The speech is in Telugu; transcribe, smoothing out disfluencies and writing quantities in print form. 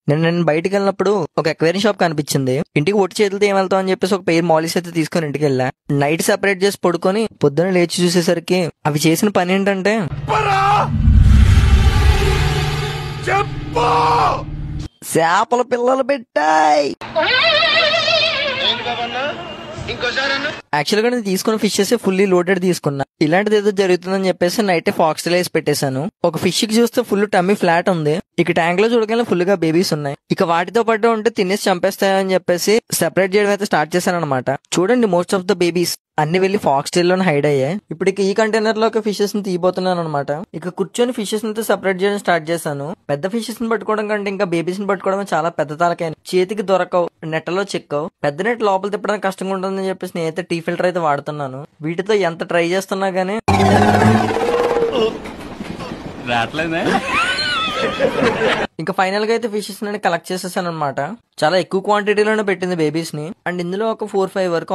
నేను బయటికి వెళ్ళినప్పుడు ఒక అక్వేరియం షాప్ కనిపించింది. ఇంటికి ఒట్టి చేతులతో ఏం వెళ్తాం అని చెప్పేసి ఒక పెయిర్ మాలిస్ అయితే తీసుకొని ఇంటికి వెళ్ళా. నైట్ సెపరేట్ చేసి పడుకొని పొద్దున్న లేచి చూసేసరికి అవి చేసిన పని ఏంటంటే చేపల పిల్లలు పెట్టాయి. యాక్చువల్ గా నేను తీసుకున్న ఫిషెస్ ఫుల్లీ లోడెడ్ తీసుకున్నా. ఇలాంటిది ఏదో జరుగుతుందని చెప్పేసి నైట్ ఫాక్స్ టైల్ వేసి పెట్టేశాను. ఒక ఫిష్ కి చూస్తే ఫుల్ టమ్మీ ఫ్లాట్ ఉంది. ఇక ట్యాంక్ లో చూడగానే ఫుల్ గా బేబీస్ ఉన్నాయి. ఇక వాటితో పాటు ఉంటే తినేసి చంపేస్తాయని చెప్పేసి సెపరేట్ చేయడం అయితే స్టార్ట్ చేశాను అనమాట. చూడండి, మోస్ట్ ఆఫ్ ద బేబీస్ అన్ని వెళ్లి ఫాక్స్ టైల్ లోనే హైడ్ అయ్యాయి. ఇప్పుడు ఇక ఈ కంటైనర్ లో ఫిషెస్ ని తీయబోతున్నాను అనమాట. ఇక కూర్చొని ఫిషెస్ ని సెపరేట్ చేయడం స్టార్ట్ చేశాను. పెద్ద ఫిషెస్ ని పట్టుకోవడం కంటే ఇంకా బేబీస్ ని పట్టుకోవడం చాలా పెద్ద తలకైన. చేతికి దొరకవు, నెట్టలో చిక్కవు. పెద్ద నెట్ లోపల తిప్పడానికి కష్టంగా ఉంటుందని చెప్పేసి నేనైతే టీ ఫిల్టర్ అయితే వాడుతున్నాను. వీటితో ఎంత ట్రై చేస్తున్నా గానీ ఇంకా ఫైనల్ గా అయితే ఫిషెస్ ని కలెక్ట్ చేసేసాను అనమాట. చాలా ఎక్కువ క్వాంటిటీలోనే పెట్టింది బేబీస్ ని. అండ్ ఇందులో ఒక 4-5 వరకు